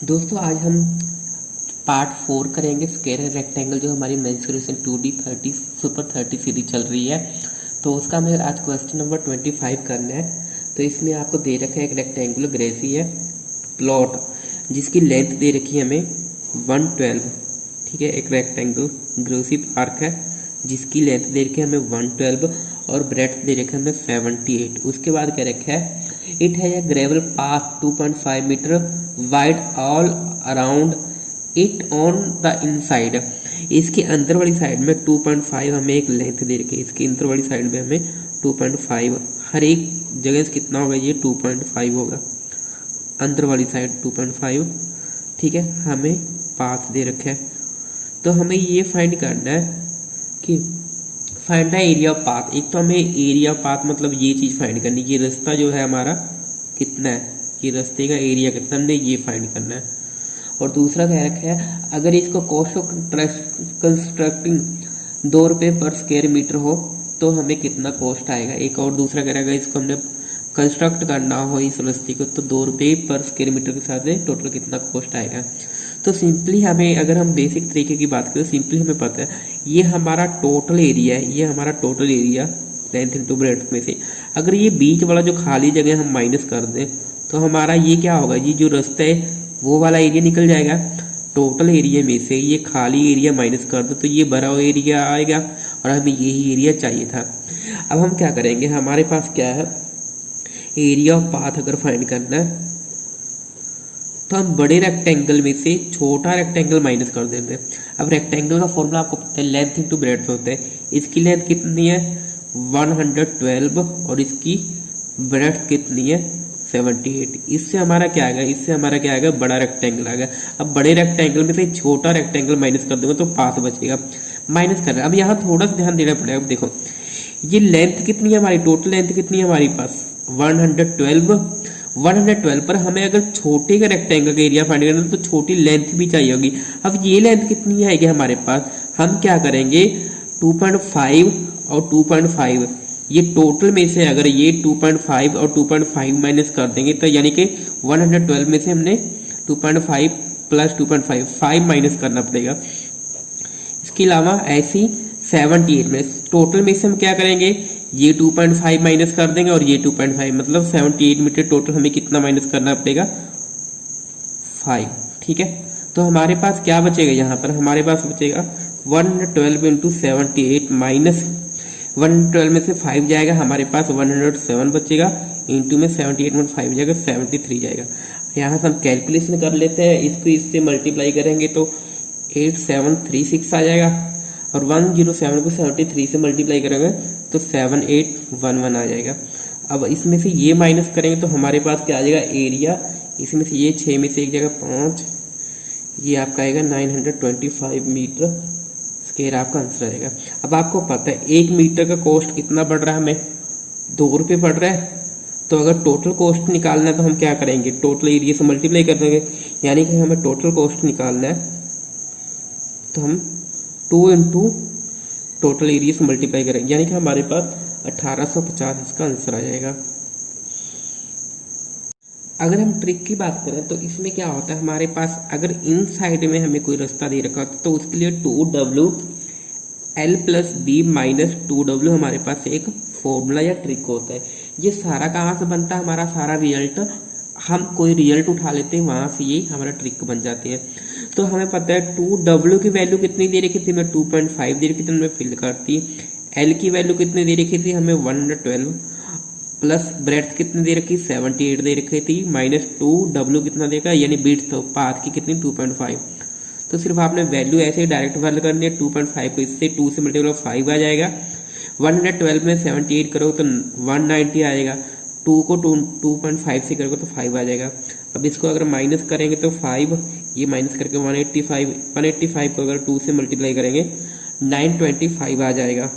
दोस्तों आज हम पार्ट 4 करेंगे स्क्वायर एंड रेक्टेंगल जो हमारी मेंसुरेशन 2D 30 सुपर 30 सीरीज चल रही है। तो उसका हमें आज क्वेश्चन नंबर 25 करना है। तो इसमें आपको दे रखा है एक रेक्टेंगुलर ग्रेसी है प्लॉट जिसकी लेंथ दे रखी है हमें 112। ठीक है, एक रेक्टेंगल ग्रेसी पार्क है जिसकी लेंथ दे रखी है हमें 112 और ब्रेड्थ दे रखा है हमें 78। उसके बाद क्या रखा है, इट है gravel path 2.5 metre wide all around it on the inside. इसके अंदर वाली साइड में 2.5 हमें एक लेंथ दे रखी है, इसके अंदर वाली साइड में हमें 2.5 हर एक जगह से कितना होगा, ये 2.5 होगा अंदर वाली साइड 2.5। ठीक है, हमें पाथ दे रखा है तो हमें ये फाइंड करना है कि find the area of path. एक तो हमें एरिया ऑफ पाथ मतलब ये चीज फाइंड करनी, ये रास्ता जो है हमारा कितना है, ये रास्ते का एरिया कितना, हमने ये फाइंड करना है। और दूसरा क्या रखा है, अगर इसको कॉस्ट ऑफ कंस्ट्रक्टिंग 2 रुपये पर स्क्वायर मीटर हो तो हमें कितना कॉस्ट आएगा। एक और दूसरा क्या रहेगा, इसको हमने कंस्ट्रक्ट करना हो इस रास्ते को तो 2 रुपये पर स्क्वायर मीटर के साथ टोटल कितना कॉस्ट आएगा। तो सिंपली हमें, अगर हम बेसिक तरीके की बात करें, सिंपली हमें पता है ये हमारा टोटल एरिया है, ये हमारा total area length into breadth में से अगर ये बीच वाला जो खाली जगह हम माइनस कर दें तो हमारा ये क्या होगा, ये जो रास्ता है वो वाला एरिया निकल जाएगा। टोटल एरिया में से ये खाली एरिया माइनस कर दो तो ये भरा हुआ एरिया आएगा और हमें यही एरिया चाहिए था। अब हम क्या करेंगे, हमारे पास क्या है, एरिया ऑफ पाथ अगर फाइंड करना है तो हम बड़े रेक्टेंगल में से छोटा रेक्टेंगल माइनस कर देते हैं। अब रेक्टेंगल का फॉर्मूला आपको पता है, लेंथ इंटू ब्रेड्थ होता है। इसकी लेंथ कितनी है 112 और इसकी ब्रेड्थ कितनी है 78। इससे हमारा क्या आएगा, इससे हमारा क्या आएगा, बड़ा रेक्टेंगल आएगा। अब बड़े रेक्टेंगल में से छोटा रेक्टेंगल माइनस कर दूंगा तो पाथ बचेगा, माइनस कर रहे हैं। अब यहाँ थोड़ा सा ध्यान देना पड़ेगा। अब देखो ये लेंथ कितनी है हमारी, टोटल लेंथ कितनी है हमारे पास 112 पर हमें अगर छोटे का रेक्टेंगल का एरिया फाइंड करना है तो छोटी लेंथ भी चाहिए होगी। अब ये लेंथ कितनी आएगी हमारे पास, हम क्या करेंगे 2.5 और 2.5 ये टोटल में से अगर ये 2.5 और 2.5 माइनस कर देंगे तो यानी कि 112 में से हमने 2.5 प्लस 2.5 5 माइनस करना पड़ेगा। इसके अलावा ऐसी 78 में टोटल में से हम क्या करेंगे, ये 2.5 माइनस कर देंगे और ये 2.5 मतलब 78 मीटर टोटल हमें कितना माइनस करना पड़ेगा 5। ठीक है, तो हमारे पास क्या बचेगा, यहाँ पर हमारे पास बचेगा 112 इंटू 78 माइनस 112 में से 5 जाएगा, हमारे पास 107 बचेगा, इंटू में 78 में 5 जाएगा 73 जाएगा। यहाँ से हम कैलकुलेशन कर लेते हैं, इसको इससे मल्टीप्लाई करेंगे तो 8736 आ जाएगा और 107 को 73 से मल्टीप्लाई करेंगे तो 7811 आ जाएगा। अब इसमें से ये माइनस करेंगे तो हमारे पास क्या आ जाएगा एरिया, इसमें से ये 6 में से एक जगह 5, ये आपका आएगा 925 मीटर स्क्वायर आपका आंसर आएगा। अब आपको पता है 1 मीटर का कॉस्ट कितना पड़ रहा है, हमें 2 रुपये पड़ रहा है। तो अगर टोटल कॉस्ट निकालना है तो हम क्या करेंगे, टोटल एरिया से मल्टीप्लाई कर देंगे, यानी कि हमें टोटल कॉस्ट निकालना है तो हम 2 इंटू टोटल एरिया से मल्टीप्लाई करेंगे, यानी कि हमारे पास 1850 इसका आंसर आ जाएगा। अगर हम ट्रिक की बात करें तो इसमें क्या होता है, हमारे पास अगर इन साइड में हमें कोई रास्ता दे रखा तो उसके लिए 2W L plus B minus 2W हमारे पास एक फॉर्मूला या ट्रिक होता है। ये सारा कहाँ से बनता है, हमारा सारा रिजल्ट हम कोई रिजल्ट उठा लेते हैं वहां से ये हमारा ट्रिक बन जाती है। तो हमें पता है 2W की वैल्यू कितनी दे रखी थी, मैं 2.5 दे रखी थी, मैं फिल करती। L की वैल्यू कितनी दे रखी थी हमें 112 प्लस ब्रेड्थ कितनी दे रखी 78 दे रखी थी माइनस 2W कितना देगा यानी बीट तो पाथ की कितनी 2.5। तो सिर्फ आपने वैल्यू ऐसे ही डायरेक्ट वैल्यू करनी है, 2.5 को इससे 2 से मल्टीप्लाई 5 आ जाएगा, 112 में 78 करो तो 190 आएगा, 2 को 2.5 से करोगे तो 5 आ जाएगा। अब इसको अगर माइनस करेंगे तो 5 ये माइनस करके 185 को अगर 2 से मल्टीप्लाई करेंगे 925 आ जाएगा।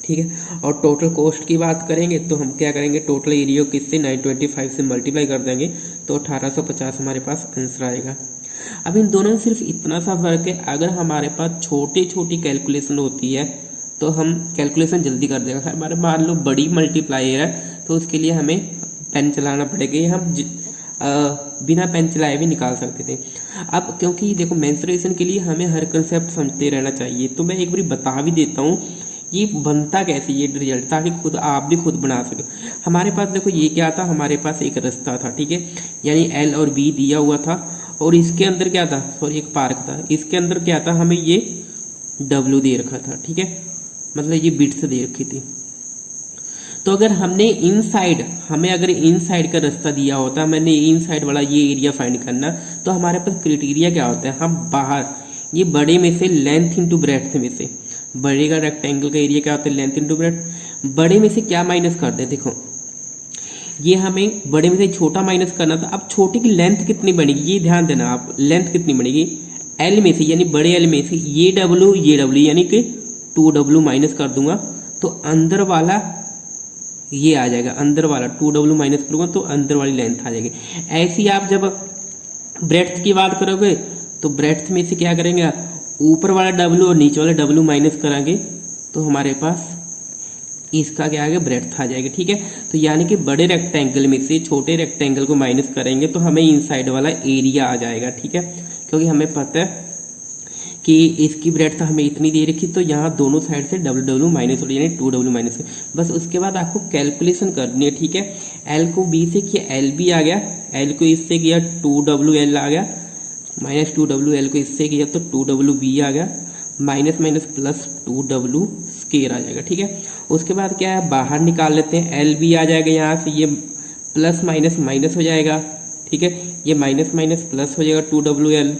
ठीक है, और टोटल कॉस्ट की बात करेंगे तो हम क्या करेंगे, टोटल एरिया किससे 925 से मल्टीप्लाई कर देंगे तो 1850 हमारे पास आंसर आएगा। अब इन दोनों में सिर्फ इतना सा फर्क है, अगर हमारे पास छोटी छोटी कैलकुलेशन होती है तो हम कैलकुलेशन जल्दी कर देगा। हमारे मान लो बड़ी मल्टीप्लायर है तो उसके लिए हमें पेन चलाना पड़ेगा। हम बिना पेन चलाए भी निकाल सकते थे। अब क्योंकि देखो मेंस्ट्रुएशन के लिए हमें हर कंसेप्ट समझते रहना चाहिए, तो मैं एक बार बता भी देता हूँ ये बनता कैसे ये रिजल्ट, ताकि खुद आप भी खुद बना सके। हमारे पास देखो ये क्या था, हमारे पास एक रास्ता था, ठीक है, यानी L और B दिया हुआ था, और इसके अंदर क्या था, सॉरी एक पार्क था, इसके अंदर क्या था, हमें ये W दे रखा था, ठीक है, मतलब ये बिट्स दे रखी थी। तो अगर हमने इनसाइड, हमें अगर इनसाइड का रास्ता दिया होता, मैंने इनसाइड वाला ये एरिया फाइंड करना, तो हमारे पास क्राइटेरिया क्या होता है, हम बाहर ये बड़े में से लेंथ इंटू ब्रेड्थ में से, बड़े का रेक्टेंगल का एरिया क्या होता है, लेंथ इंटू ब्रेड्थ, बड़े में से क्या माइनस करते हैं, देखो ये हमें बड़े में से छोटा माइनस करना था। अब छोटे की लेंथ कितनी बनेगी, ये ध्यान देना आप, लेंथ कितनी बनेगी, L में से यानी बड़े L में से ये W यानी कि 2W माइनस कर दूंगा, तो अंदर वाला ये आ जाएगा, अंदर वाला 2W माइनस करूंगा तो अंदर वाली लेंथ आ जाएगी। ऐसे ही आप जब ब्रेड्थ की बात करोगे तो ब्रेड्थ में से क्या करेंगे, ऊपर वाला W और नीचे वाला W माइनस कराएंगे तो हमारे पास इसका क्या आ गया, ब्रेड्थ आ जाएगा, ठीक है। तो यानी कि बड़े रेक्टेंगल में से छोटे रेक्टेंगल को माइनस करेंगे तो हमें इनसाइड वाला एरिया आ जाएगा, ठीक है, क्योंकि हमें पता है कि इसकी ब्रेड्थ हमें इतनी दे रखी, तो यहाँ दोनों साइड से W माइनस हो यानी 2W माइनस। बस उसके बाद आपको कैलकुलेशन करनी है, ठीक है। L को B से किया LB आ गया, L को इससे किया 2WL आ गया, माइनस 2WL को इससे किया तो 2WB आ गया, minus minus plus 2W square आ जाएगा, ठीक है। उसके बाद क्या है, बाहर निकाल लेते हैं, LB आ जाएगा, यहाँ से ये प्लस माइनस माइनस हो जाएगा, ठीक है, ये माइनस माइनस प्लस हो जाएगा 2WL,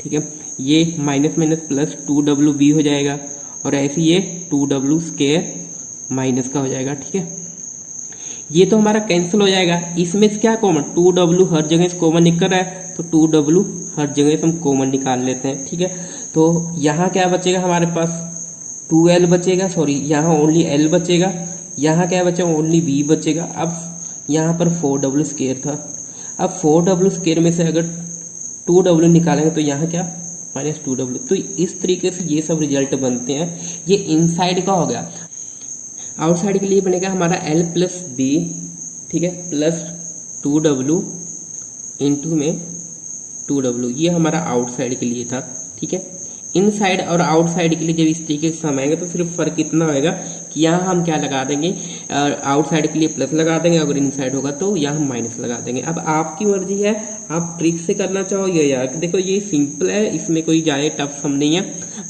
ठीक है, ये माइनस माइनस प्लस 2WB हो जाएगा, और ऐसे ये 2W स्क्वायर माइनस का हो जाएगा, ठीक है। ये तो हमारा कैंसिल हो जाएगा, इसमें से क्या कॉमन, 2W हर जगह से कॉमन निकल रहा है, तो 2W हर जगह से हम कॉमन निकाल लेते हैं, ठीक है। तो यहाँ क्या बचेगा हमारे पास, 2L बचेगा, सॉरी यहाँ ओनली L बचेगा, यहाँ क्या बचेगा, ओनली B बचेगा। अब यहाँ पर 4W स्क्वायर था, अब 4W स्क्वायर में से अगर 2W निकालेंगे तो यहाँ क्या, माइनस 2W। तो इस तरीके से ये सब रिजल्ट बनते हैं। ये इनसाइड का हो गया। आउटसाइड के लिए बनेगा हमारा L प्लस B, ठीक है, प्लस 2W इंटू में 2W, ये हमारा आउटसाइड के लिए था, ठीक है। इनसाइड और आउटसाइड के लिए जब इस तरीके से समाएंगे तो सिर्फ फर्क इतना होगा कि यहाँ हम क्या लगा देंगे, आउटसाइड के लिए प्लस लगा देंगे, अगर इनसाइड होगा तो यहाँ हम माइनस लगा देंगे। अब आपकी मर्जी है, आप ट्रिक से करना चाहो या यार, देखो ये सिंपल है, इसमें कोई ज़्यादा टफ सम नहीं है।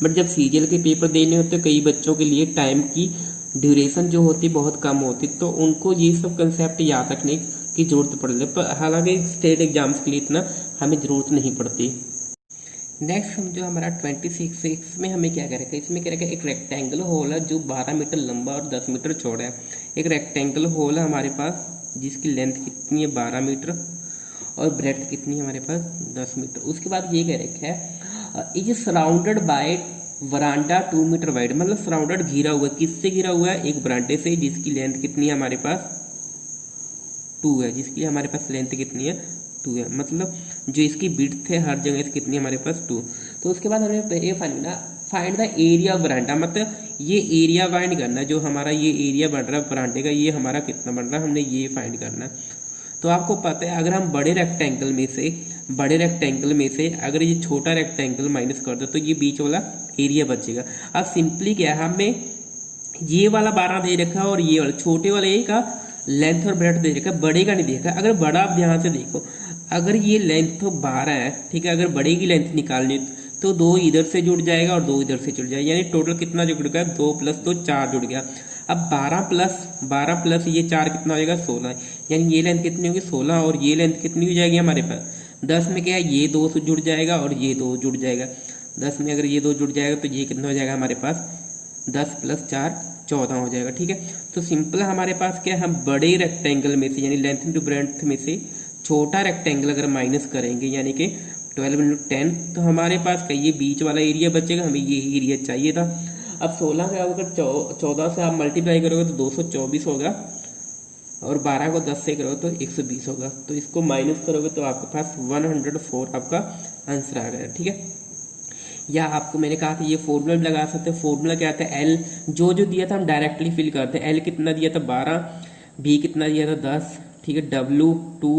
बट जब सीजीएल के पेपर देने होते कई बच्चों के लिए टाइम की ड्यूरेशन जो होती बहुत कम होती, तो उनको ये सब कंसेप्ट याद रखने की जरूरत पड़ती है। हालांकि स्टेट एग्जाम्स के लिए इतना हमें जरूरत नहीं पड़ती। नेक्स्ट हम जो हमारा 26 में हमें क्या करेगा, इसमें क्या करेगा, एक रेक्टेंगल होल है जो 12 मीटर लंबा और 10 मीटर चौड़ा है। एक रेक्टेंगल होल है हमारे पास जिसकी लेंथ कितनी है 12 मीटर और ब्रेड्थ कितनी है हमारे पास 10 मीटर। उसके बाद ये कह रखा है is surrounded by veranda 2 metre wide, मतलब सराउंडेड घिरा हुआ, किससे घिरा हुआ है, एक बरांडे से जिसकी लेंथ कितनी है हमारे पास 2 है, जिसकी हमारे पास लेंथ कितनी है 2 है, मतलब जो इसकी विड्थ है हर जगह से कितनी हमारे पास 2। तो उसके बाद हमें ये फाइंड द एरिया ऑफ बरांडा, मतलब ये एरिया फाइंड करना है, जो हमारा ये एरिया बन रहा है बरांडे का, ये हमारा कितना बन रहा है, हमने ये फाइंड करना है। तो आपको पता है अगर हम बड़े रेक्टेंगल में से अगर ये छोटा रेक्टेंगल माइनस कर दो तो ये बीच वाला एरिया बचेगा। अब सिंपली क्या है, हमें ये वाला 12 दे रखा है और ये वाला छोटे वाले का लेंथ और ब्रेड्थ दे रखा है, बड़े का नहीं देखा। अगर बड़ा आप ध्यान से देखो, अगर ये लेंथ तो 12 है, ठीक है, अगर बड़े की लेंथ निकालनी तो 2 इधर से जुड़ जाएगा और 2 इधर से जुड़ जाएगा, यानी टोटल कितना जुड़ गया 2 + 2 4 जुड़ गया। अब 12 प्लस ये 4 कितना हो जाएगा 16, यानी ये लेंथ कितनी होगी 16 और ये लेंथ कितनी हो जाएगी हमारे पास 10 में क्या है, ये 2 से जुड़ जाएगा और ये 2 जुड़ जाएगा। 10 में अगर ये 2 जुड़ जाएगा तो ये कितना हो जाएगा हमारे पास 10 + 4 14 हो जाएगा, ठीक है। तो सिंपल हमारे पास क्या है, हम बड़े रेक्टेंगल में से यानी लेंथ इंटू ब्रेड्थ में से छोटा रेक्टेंगल अगर माइनस करेंगे यानी कि 12 × 10 तो हमारे पास का ये बीच वाला एरिया बचेगा, हमें ये एरिया चाहिए था। अब 16 का अगर 14 से आप मल्टीप्लाई करोगे तो 224 होगा और 12 को 10 से करोगे तो 120 होगा। तो इसको माइनस करोगे तो आपके पास 104 आपका आंसर आ गया, ठीक है। या आपको मैंने कहा था ये फॉर्मूला भी लगा सकते हैं। फॉर्मूला क्या था, एल जो दिया था हम डायरेक्टली फिल करते हैं। एल कितना दिया था 12, बी कितना दिया था 10, ठीक है, W 2,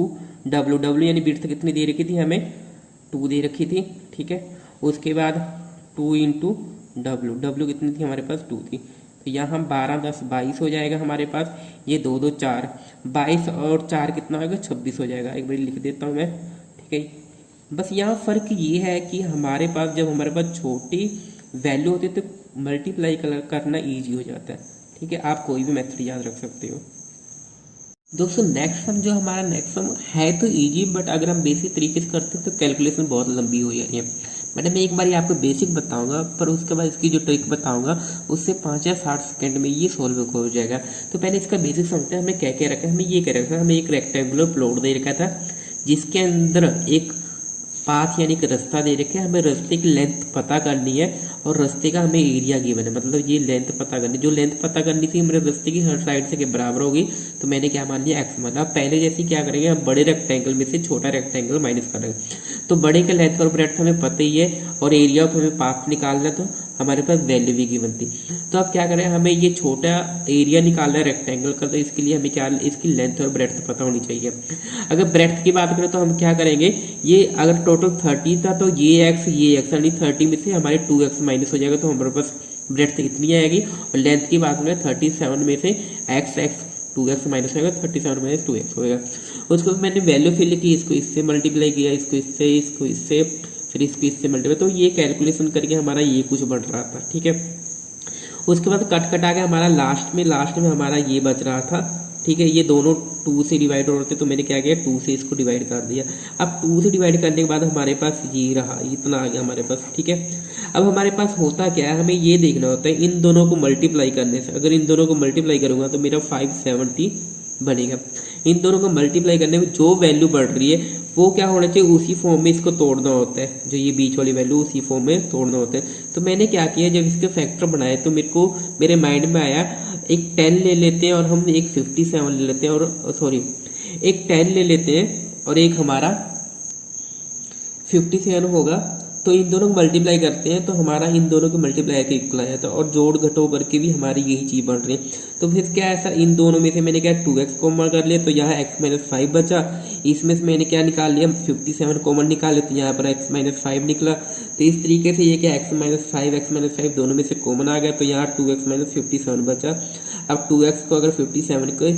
डब्ल्यू डब्ल्यू यानी विड्थ कितनी दे रखी थी हमें 2 दे रखी थी, ठीक है। उसके बाद 2 इंटू डब्ल्यू, डब्ल्यू कितनी थी हमारे पास 2 थी, तो यहाँ 12 10 22 हो जाएगा हमारे पास। ये 2 2 4, 22 और 4 कितना होगा 26 हो जाएगा। एक बार लिख देता हूँ मैं, ठीक है। बस यहाँ फर्क ये है कि हमारे पास जब हमारे पास छोटी वैल्यू होती है तो मल्टीप्लाई करना ईजी हो जाता है, ठीक है। आप कोई भी मेथड याद रख सकते हो। दोस्तों नेक्स्ट सम जो हमारा नेक्स्ट सम है तो इजी, बट अगर हम बेसिक तरीके से करते हैं तो कैलकुलेशन बहुत लंबी हो जा रही है। मैंने मैं एक बार आपको बेसिक बताऊंगा, पर उसके बाद इसकी जो ट्रिक बताऊंगा उससे 5 या 60 सेकंड में ये सॉल्व हो जाएगा। तो पहले इसका बेसिक समझते हैं। हमें क्या क्या रखा है, हमें ये क्या रखा है, हमें एक रेक्टेंगुलर प्लॉट दे रखा था जिसके अंदर एक पाथ यानी कि रास्ता दे रखे हैं। हमें रास्ते की लेंथ पता करनी है और रास्ते का हमें एरिया गिवन है, मतलब ये लेंथ पता करनी, जो लेंथ पता करनी थी मेरे रास्ते की हर साइड से के बराबर होगी, तो मैंने क्या मान लिया एक्स मान। अब पहले जैसे क्या करेंगे, हम बड़े रेक्टेंगल में से छोटा रेक्टेंगल माइनस करेंगे। तो बड़े के लेंथ और ब्रेड्थ हमें पता ही है और एरिया को हमें पाथ निकालना, तो हमारे पास वैल्यू भी गिवन थी। तो अब क्या करें, हमें ये छोटा एरिया निकालना है रेक्टेंगल का, तो इसके लिए हमें क्या, इसकी लेंथ और ब्रेड्थ पता होनी चाहिए। अगर ब्रेड्थ की बात करें तो हम क्या करेंगे, ये अगर टोटल 30 था तो ये एक्स यानी 30 में से हमारे 2x माइनस हो जाएगा, तो हमारे पास ब्रेड्थ इतनी आएगी। और लेंथ की बात करें 37 में से एक्स 2x माइनस होगा, 37 माइनस 2x होगा। उसको मैंने वैल्यू फिल की, इसको इससे मल्टीप्लाई किया, इसको इससे फिर इसको इससे मल्टीप्लाई, तो ये कैलकुलेशन करके हमारा ये कुछ बढ़ रहा था, ठीक है। उसके बाद कट कटा के हमारा लास्ट में हमारा ये बच रहा था, ठीक है। ये दोनों 2 से डिवाइड हो रहे थे, तो मैंने क्या किया 2 से इसको डिवाइड कर दिया। अब 2 से डिवाइड करने के बाद हमारे पास ये रहा, इतना आ गया हमारे पास, ठीक है। अब हमारे पास होता क्या है, हमें ये देखना होता है इन दोनों को मल्टीप्लाई करने से। अगर इन दोनों को मल्टीप्लाई करूंगा तो मेरा 570 बनेगा। इन दोनों को मल्टीप्लाई करने में जो वैल्यू बढ़ रही है वो क्या होना चाहिए, उसी फॉर्म में इसको तोड़ना होता है, जो ये बीच वाली वैल्यू उसी फॉर्म में तोड़ना होता है। तो मैंने क्या किया, जब इसके फैक्टर बनाए तो मेरे माइंड में आया एक 10 ले लेते हैं और हम एक 57 ले लेते हैं, और सॉरी एक 10 ले लेते हैं और एक हमारा 57 होगा। तो इन दोनों को मल्टीप्लाई करते हैं तो हमारा इन दोनों के मल्टीप्लाई के इक्वल आ जाता है, और जोड़ घटो करके भी हमारी यही चीज बढ़ रही है। तो फिर क्या ऐसा, इन दोनों में से मैंने क्या 2x कॉमन कर लिया, तो यहाँ x माइनस 5 बचा। इसमें से मैंने क्या निकाल लिया, 57 कॉमन निकाले, तो यहाँ पर x माइनस 5 निकला। तो इस तरीके से ये क्या x माइनस 5 दोनों में से कॉमन आ गया, तो यहाँ 2x माइनस 57 बचा। अब 2x को अगर 57 को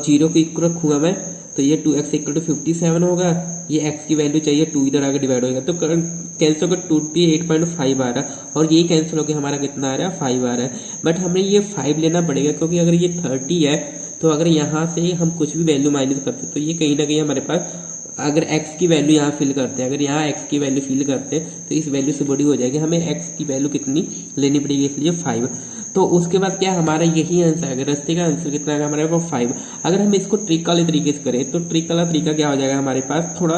0 को इक्वल रखूंगा मैं, तो ये 2x इक्वल टू 57 होगा। ये x की वैल्यू चाहिए 2 इधर आगे डिवाइड होगा, तो कैंसिल होकर 2 पे 8.5 आ रहा है, और ये कैंसिल होकर हमारा कितना आ रहा है 5 आ रहा है। बट हमें ये 5 लेना पड़ेगा, क्योंकि अगर ये 30 है तो अगर यहाँ से हम कुछ भी वैल्यू माइनस करते हैं तो ये कहीं ना कहीं हमारे पास, अगर x की वैल्यू यहाँ फिल करते हैं, अगर यहाँ x की वैल्यू फिल करते हैं तो इस वैल्यू से बड़ी हो जाएगी। हमें x की वैल्यू कितनी लेनी पड़ेगी, इसलिए 5। तो उसके बाद क्या हमारा यही आंसर है, रास्ते का आंसर कितना है हमारे पास 5। अगर हम इसको ट्रिक वाले तरीके से करें तो ट्रिक वाला तरीका क्या हो जाएगा, हमारे पास थोड़ा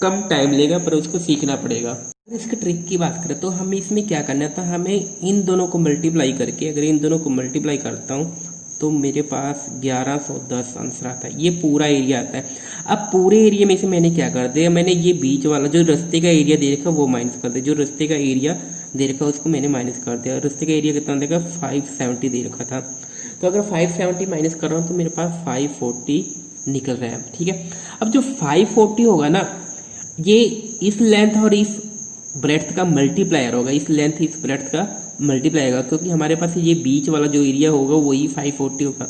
कम टाइम लेगा पर उसको सीखना पड़ेगा। अगर इसके ट्रिक की बात करें तो हमें इसमें क्या करना था, हमें इन दोनों को मल्टीप्लाई करके, अगर इन दोनों को मल्टीप्लाई करता हूँ तो मेरे पास 1110 आंसर आता है। ये पूरा एरिया आता है। अब पूरे एरिया में से मैंने क्या कर दिया, मैंने ये बीच वाला जो रास्ते का एरिया दे रखा वो माइनस कर दिया, जो रास्ते का एरिया दे रखा उसको मैंने माइनस कर दिया। रास्ते का एरिया कितना देगा 570 दे रखा था, तो अगर 570 माइनस कर रहा हूँ तो मेरे पास 540 निकल रहा है, ठीक है। अब जो 540 होगा ना, ये इस लेंथ और इस ब्रेड्थ का मल्टीप्लायर होगा, इस लेंथ इस ब्रेड्थ का मल्टीप्लाई होगा, क्योंकि हमारे पास ये बीच वाला जो एरिया होगा वही 540 होगा।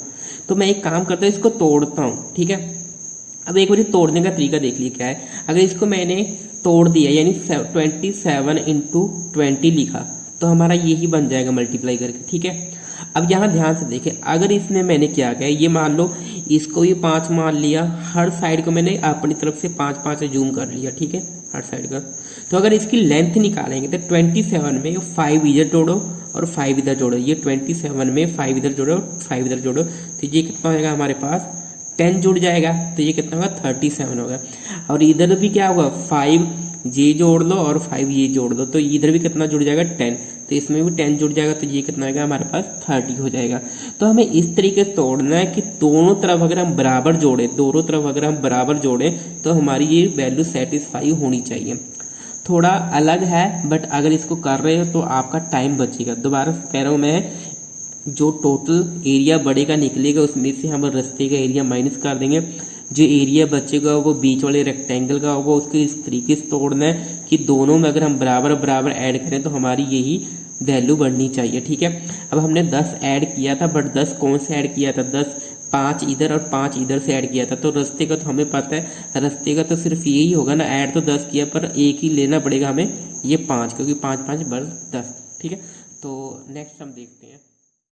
तो मैं एक काम करता हूँ, इसको तोड़ता हूँ, ठीक है। अब एक बार तोड़ने का तरीका देख लिया क्या है। अगर इसको मैंने तोड़ दिया यानी 27 इंटू 20 लिखा, तो हमारा यही बन जाएगा मल्टीप्लाई करके, ठीक है। अब यहाँ ध्यान से देखें, अगर इसमें मैंने क्या किया, ये मान लो इसको भी 5 मान लिया, हर साइड को मैंने अपनी तरफ से 5 जूम कर लिया, ठीक है, हर साइड का। तो अगर इसकी लेंथ निकालेंगे तो 27 में 5 इधर जोड़ो और 5 इधर जोड़ो, ये 27 में 5 इधर जोड़ो 5 इधर जोड़ो, तो ये कितना होगा हमारे पास 10 जुड़ जाएगा, तो ये कितना होगा 37 होगा। और इधर भी क्या होगा 5 ये जोड़ लो और 5 ये जोड़ दो, तो इधर भी कितना जुड़ जाएगा 10, तो इसमें भी 10 जुड़ जाएगा, तो ये कितना आएगा हमारे पास 30 हो जाएगा। तो हमें इस तरीके से तोड़ना है कि दोनों तरफ अगर हम बराबर जोड़े, दोनों तरफ अगर हम बराबर जोड़े तो हमारी ये वैल्यू सेटिस्फाई होनी चाहिए। थोड़ा अलग है, बट अगर इसको कर रहे हो तो आपका टाइम बचेगा। दोबारा कह रहा हूँ मैं, जो टोटल एरिया बड़े का निकलेगा उसमें से हम रास्ते का एरिया माइनस कर देंगे, जो एरिया बचेगा वो बीच वाले रेक्टेंगल का होगा, उसको इस तरीके से तोड़ना है कि दोनों में अगर हम बराबर बराबर ऐड करें तो हमारी यही वैल्यू बढ़नी चाहिए। ठीक है, अब हमने 10 ऐड किया था, बट 10 कौन से ऐड किया था, 10 5 इधर और 5 इधर से ऐड किया था। तो रास्ते का तो हमें पता है, रास्ते का तो सिर्फ यही होगा ना, ऐड तो 10 किया पर एक ही लेना पड़ेगा हमें, ये 5, क्योंकि 5 5 बस 10। ठीक है, तो नेक्स्ट हम देखते हैं।